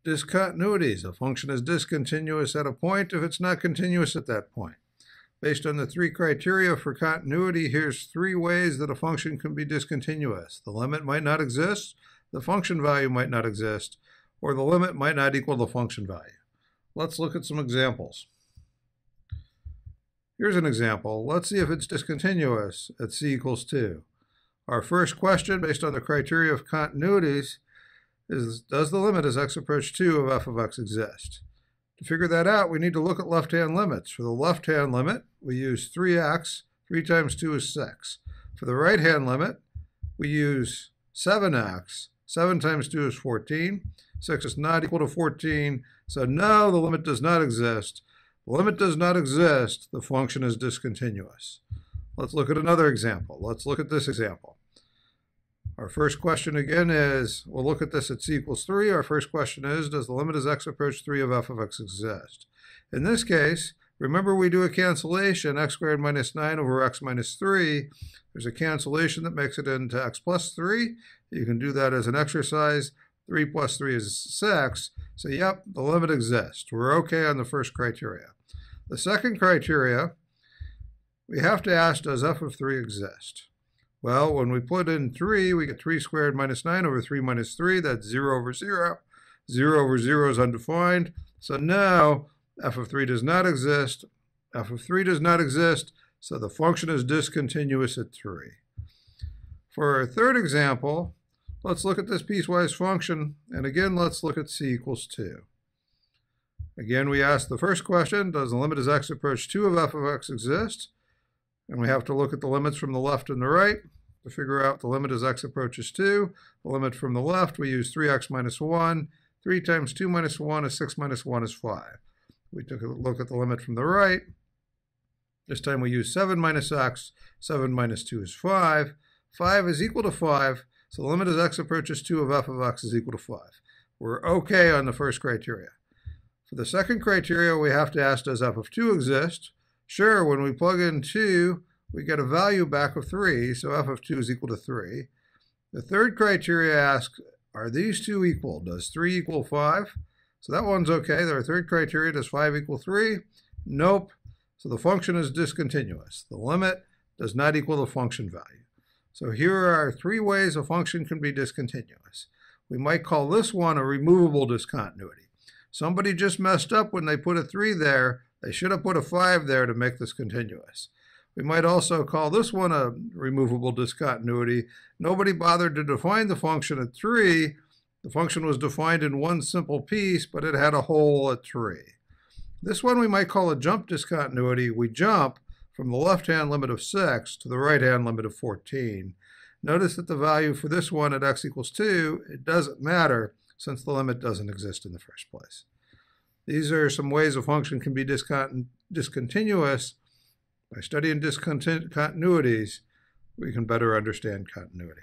discontinuities. A function is discontinuous at a point if it's not continuous at that point. Based on the three criteria for continuity, here's three ways that a function can be discontinuous. The limit might not exist, the function value might not exist, or the limit might not equal the function value. Let's look at some examples. Here's an example. Let's see if it's discontinuous at c equals 2. Our first question, based on the criteria of continuities, is does the limit as x approaches 2 of f of x exist? To figure that out, we need to look at left-hand limits. For the left-hand limit, we use 3x. 3 times 2 is 6. For the right-hand limit, we use 7x. 7 times 2 is 14. 6 is not equal to 14, so no, the limit does not exist. The limit does not exist. The function is discontinuous. Let's look at another example. Let's look at this example. Our first question again is, we'll look at this at c equals 3. Our first question is, does the limit as x approaches 3 of f of x exist? In this case, remember we do a cancellation, x squared minus 9 over x minus 3. There's a cancellation that makes it into x plus 3. You can do that as an exercise. 3 plus 3 is 6. So yep, the limit exists. We're okay on the first criteria. The second criteria, we have to ask, does f of 3 exist? Well, when we put in 3, we get 3 squared minus 9 over 3 minus 3. That's 0 over 0. 0 over 0 is undefined. So now f of 3 does not exist. F of 3 does not exist, so the function is discontinuous at 3. For our third example, let's look at this piecewise function, and again, let's look at c equals 2. Again, we ask the first question, does the limit as x approaches 2 of f of x exist? And we have to look at the limits from the left and the right to figure out the limit as x approaches 2. The limit from the left, we use 3x minus 1. 3 times 2 minus 1 is 6 minus 1 is 5. We took a look at the limit from the right. This time we use 7 minus x. 7 minus 2 is 5. 5 is equal to 5. So the limit as x approaches 2 of f of x is equal to 5. We're okay on the first criteria. For the second criteria, we have to ask, does f of 2 exist? Sure, when we plug in 2, we get a value back of 3, so f of 2 is equal to 3. The third criteria asks, are these two equal? Does 3 equal 5? So that one's okay. Our third criteria, does 5 equal 3? Nope. So the function is discontinuous. The limit does not equal the function value. So here are three ways a function can be discontinuous. We might call this one a removable discontinuity. Somebody just messed up when they put a 3 there. They should have put a 5 there to make this continuous. We might also call this one a removable discontinuity. Nobody bothered to define the function at 3. The function was defined in one simple piece, but it had a hole at 3. This one we might call a jump discontinuity. We jump from the left-hand limit of 6 to the right-hand limit of 14. Notice that the value for this one at x equals 2, it doesn't matter since the limit doesn't exist in the first place. These are some ways a function can be discontinuous. By studying discontinuities, we can better understand continuity.